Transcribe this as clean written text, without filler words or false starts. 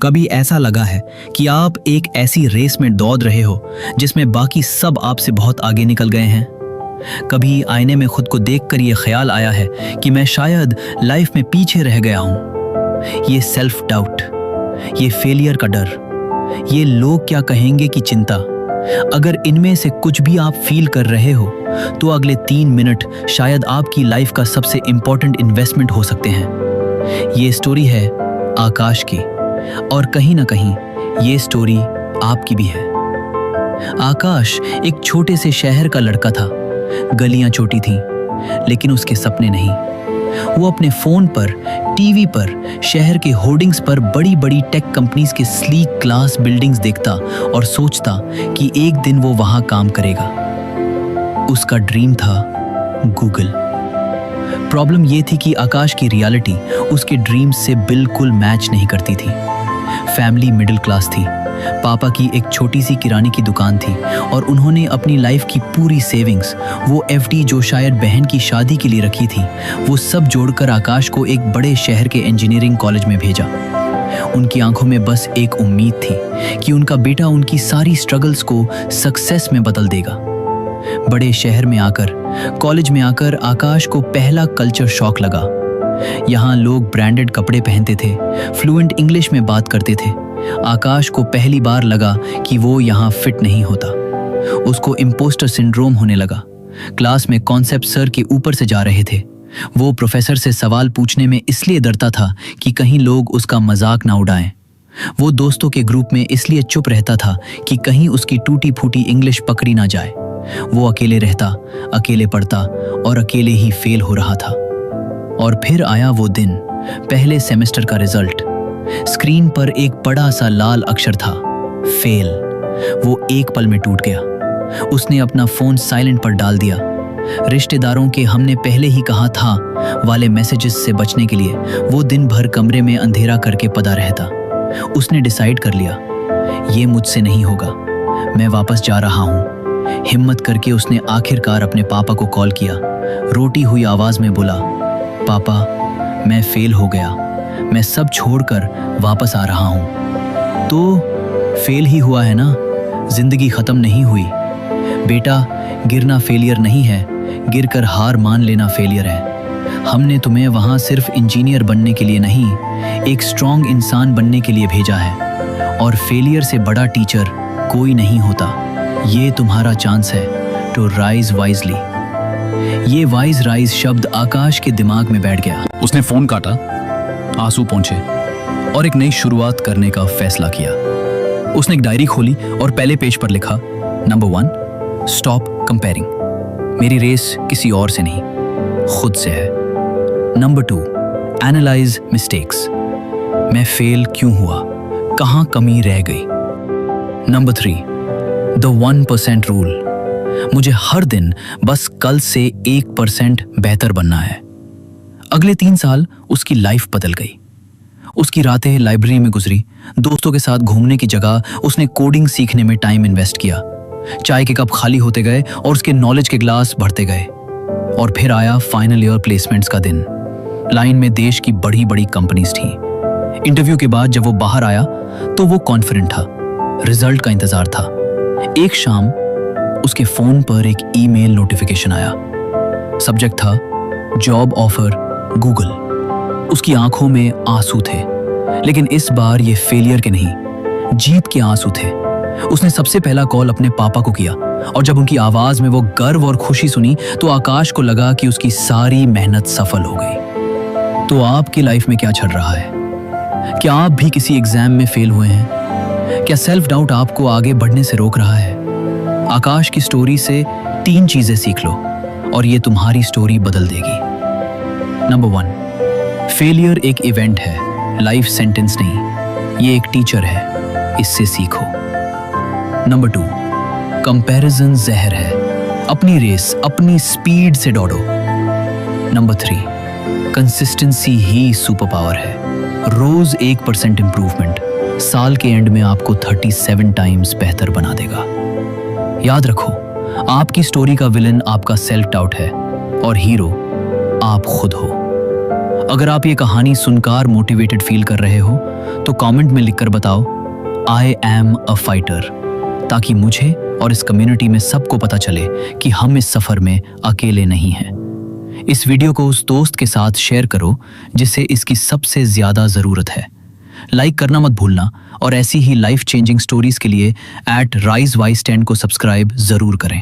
कभी ऐसा लगा है कि आप एक ऐसी रेस में दौड़ रहे हो जिसमें बाकी सब आपसे बहुत आगे निकल गए हैं? कभी आईने में खुद को देखकर ये ख्याल आया है कि मैं शायद लाइफ में पीछे रह गया हूं? ये सेल्फ डाउट, ये फेलियर का डर, ये लोग क्या कहेंगे की चिंता, अगर इनमें से कुछ भी आप फील कर रहे हो तो अगले 3 मिनट शायद आपकी लाइफ का सबसे इंपॉर्टेंट इन्वेस्टमेंट हो सकते हैं। ये स्टोरी है आकाश की, और कहीं ना कहीं ये स्टोरी आपकी भी है। आकाश एक छोटे से शहर का लड़का था। गलियां छोटी थीं, लेकिन उसके सपने नहीं। वो अपने फोन पर, टीवी पर, शहर के होर्डिंग्स पर बड़ी बड़ी टेक कंपनीज के स्लीक ग्लास बिल्डिंग्स देखता और सोचता कि एक दिन वो वहां काम करेगा। उसका ड्रीम था गूगल। प्रॉब्लम ये थी कि आकाश की रियलिटी उसके ड्रीम्स से बिल्कुल मैच नहीं करती थी। फैमिली मिडिल क्लास थी। पापा की एक छोटी सी किराने की दुकान थी और उन्होंने अपनी लाइफ की पूरी सेविंग्स, वो एफडी जो शायद बहन की शादी के लिए रखी थी, वो सब जोड़कर आकाश को एक बड़े शहर के इंजीनियरिंग कॉलेज में भेजा। उनकी आंखों में बस एक उम्मीद थी कि उनका बेटा उनकी सारी स्ट्रगल्स को सक्सेस में बदल देगा। बड़े शहर में आकर, कॉलेज में आकर आकाश को पहला कल्चर शॉक लगा। यहाँ लोग ब्रांडेड कपड़े पहनते थे, फ्लुएंट इंग्लिश में बात करते थे। आकाश को पहली बार लगा कि वो यहाँ फिट नहीं होता। उसको इम्पोस्टर सिंड्रोम होने लगा। क्लास में कॉन्सेप्ट सर के ऊपर से जा रहे थे। वो प्रोफेसर से सवाल पूछने में इसलिए डरता था कि कहीं लोग उसका मजाक ना उड़ाएं। वो दोस्तों के ग्रुप में इसलिए चुप रहता था कि कहीं उसकी टूटी फूटी इंग्लिश पकड़ी ना जाए। वो अकेले रहता, अकेले पढ़ता और अकेले ही फेल हो रहा था। और फिर आया वो दिन, पहले सेमेस्टर का रिजल्ट। स्क्रीन पर एक बड़ा सा लाल अक्षर था, फेल। वो एक पल में टूट गया। उसने अपना फोन साइलेंट पर डाल दिया। रिश्तेदारों के हमने पहले ही कहा था वाले मैसेजेस से बचने के लिए वो दिन भर कमरे में अंधेरा करके पड़ा रहता। उसने डिसाइड कर लिया, ये मुझसे नहीं होगा, मैं वापस जा रहा हूँ। हिम्मत करके उसने आखिरकार अपने पापा को कॉल किया। रोटी हुई आवाज में बोला, पापा, मैं फेल हो गया, मैं सब छोड़कर वापस आ रहा हूं। तो फेल ही हुआ है ना, जिंदगी खत्म नहीं हुई। बेटा, गिरना फेलियर नहीं है, गिरकर हार मान लेना फेलियर है। हमने तुम्हें वहां सिर्फ इंजीनियर बनने के लिए नहीं, एक स्ट्रांग इंसान बनने के लिए भेजा है। और फेलियर से बड़ा टीचर कोई नहीं होता। ये तुम्हारा चांस है टू राइज वाइजली। ये वाइज राइज शब्द आकाश के दिमाग में बैठ गया। उसने फोन काटा, आंसू पहुंचे और एक नई शुरुआत करने का फैसला किया। उसने एक डायरी खोली और पहले पेज पर लिखा, नंबर 1, स्टॉप कंपेयरिंग। मेरी रेस किसी और से नहीं, खुद से है। Number 2, analyse mistakes. मैं फेल क्यों हुआ, कहां कमी रह गई। Number 3, the 1% rule. मुझे हर दिन बस कल से 1% बेहतर बनना है। अगले 3 साल उसकी लाइफ बदल गई। उसकी रातें लाइब्रेरी में गुजरी। दोस्तों के साथ घूमने की जगह उसने कोडिंग सीखने में टाइम इन्वेस्ट किया। चाय के कप खाली होते गए और उसके नॉलेज के ग्लास बढ़ते गए। और फिर आया फाइनल ईयर प्लेसमेंट्स का दिन। लाइन में देश की बड़ी बड़ी कंपनीज थी। इंटरव्यू के बाद जब वो बाहर आया तो वो कॉन्फिडेंट था। रिजल्ट का इंतजार था। एक शाम उसके फोन पर एक ईमेल नोटिफिकेशन आया। सब्जेक्ट था जॉब ऑफर गूगल। उसकी आंखों में आंसू थे, लेकिन इस बार ये फेलियर के नहीं, जीत के आंसू थे। उसने सबसे पहला कॉल अपने पापा को किया और जब उनकी आवाज में वो गर्व और खुशी सुनी तो आकाश को लगा कि उसकी सारी मेहनत सफल हो गई। तो आपकी लाइफ में क्या चल रहा है? क्या आप भी किसी एग्जाम में फेल हुए हैं? क्या सेल्फ डाउट आपको आगे बढ़ने से रोक रहा है? आकाश की स्टोरी से 3 चीजें सीख लो और ये तुम्हारी स्टोरी बदल देगी। नंबर 1, फेलियर एक इवेंट है, लाइफ सेंटेंस नहीं। ये एक टीचर है, इससे सीखो। नंबर 2, कंपैरिजन जहर है, अपनी रेस अपनी स्पीड से दौड़ो। नंबर 3, कंसिस्टेंसी ही सुपर पावर है। रोज 1% इंप्रूवमेंट साल के एंड में आपको 37 टाइम्स बेहतर बना देगा। याद रखो, आपकी स्टोरी का विलन आपका सेल्फ डाउट है और हीरो आप खुद हो। अगर आप ये कहानी सुनकर मोटिवेटेड फील कर रहे हो तो कमेंट में लिखकर बताओ आई एम अ फाइटर, ताकि मुझे और इस कम्युनिटी में सबको पता चले कि हम इस सफर में अकेले नहीं हैं। इस वीडियो को उस दोस्त के साथ शेयर करो जिसे इसकी सबसे ज्यादा जरूरत है। लाइक करना मत भूलना और ऐसी ही लाइफ चेंजिंग स्टोरीज के लिए @RiseWise10 को सब्सक्राइब जरूर करें।